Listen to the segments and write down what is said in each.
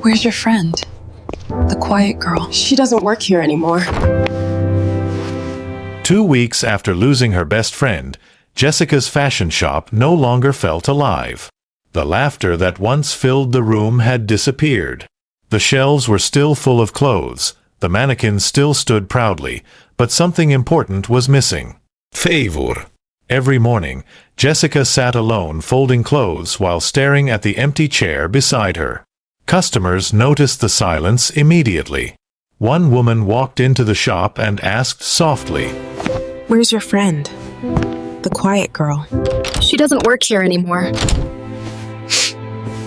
Where's your friend? The quiet girl. She doesn't work here anymore. 2 weeks after losing her best friend, Jessica's fashion shop no longer felt alive. The laughter that once filled the room had disappeared. The shelves were still full of clothes, the mannequins still stood proudly, but something important was missing. Favor. Every morning, Jessica sat alone folding clothes while staring at the empty chair beside her. Customers noticed the silence immediately. One woman walked into the shop and asked softly, Where's your friend? The quiet girl. She doesn't work here anymore.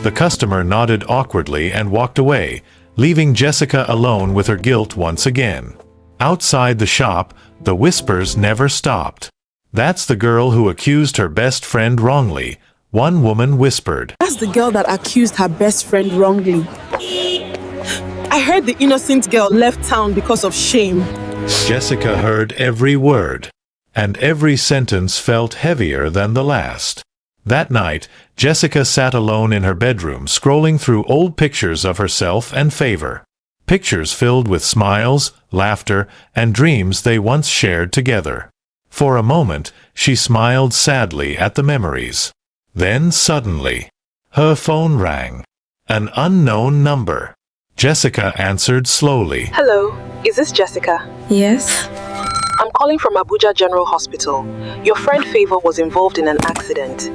The customer nodded awkwardly and walked away, leaving Jessica alone with her guilt once again. Outside the shop, the whispers never stopped. That's the girl who accused her best friend wrongly, one woman whispered. That's the girl that accused her best friend wrongly. I heard the innocent girl left town because of shame. Jessica heard every word, and every sentence felt heavier than the last. That night, Jessica sat alone in her bedroom scrolling through old pictures of herself and Favor. Pictures filled with smiles, laughter, and dreams they once shared together. For a moment, she smiled sadly at the memories. Then suddenly, her phone rang. An unknown number. Jessica answered slowly. Hello, is this Jessica? Yes? I'm calling from Abuja General Hospital. Your friend Favor was involved in an accident.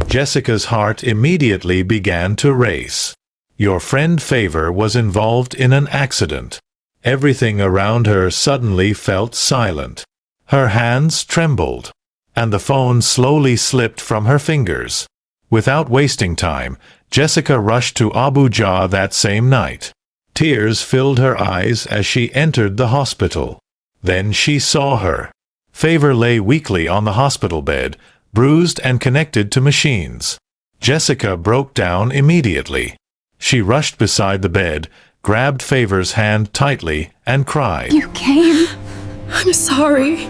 Jessica's heart immediately began to race. Your friend Favor was involved in an accident. Everything around her suddenly felt silent. Her hands trembled, and the phone slowly slipped from her fingers. Without wasting time, Jessica rushed to Abuja that same night. Tears filled her eyes as she entered the hospital. Then she saw her. Favor lay weakly on the hospital bed, bruised and connected to machines. Jessica broke down immediately. She rushed beside the bed, grabbed Favor's hand tightly, and cried. You came. I'm sorry.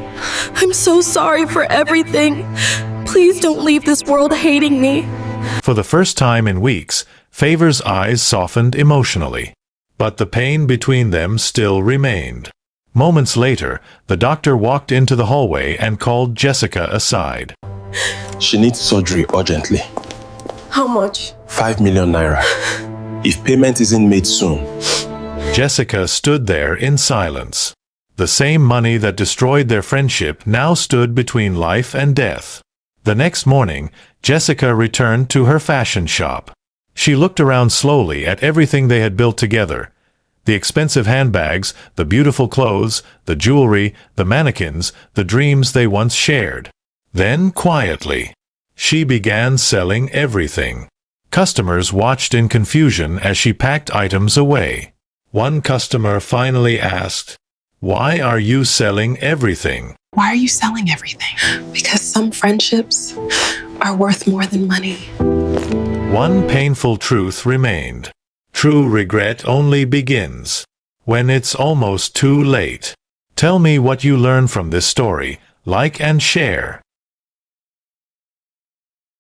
I'm so sorry for everything. Please don't leave this world hating me. For the first time in weeks, Favor's eyes softened emotionally. But the pain between them still remained. Moments later, the doctor walked into the hallway and called Jessica aside. She needs surgery urgently. How much? 5 million naira. If payment isn't made soon. Jessica stood there in silence. The same money that destroyed their friendship now stood between life and death. The next morning, Jessica returned to her fashion shop. She looked around slowly at everything they had built together. The expensive handbags, the beautiful clothes, the jewelry, the mannequins, the dreams they once shared. Then, quietly, she began selling everything. Customers watched in confusion as she packed items away. One customer finally asked, "Why are you selling everything?" Why are you selling everything? Because some friendships are worth more than money. One painful truth remained. True regret only begins when it's almost too late. Tell me what you learned from this story. Like and share.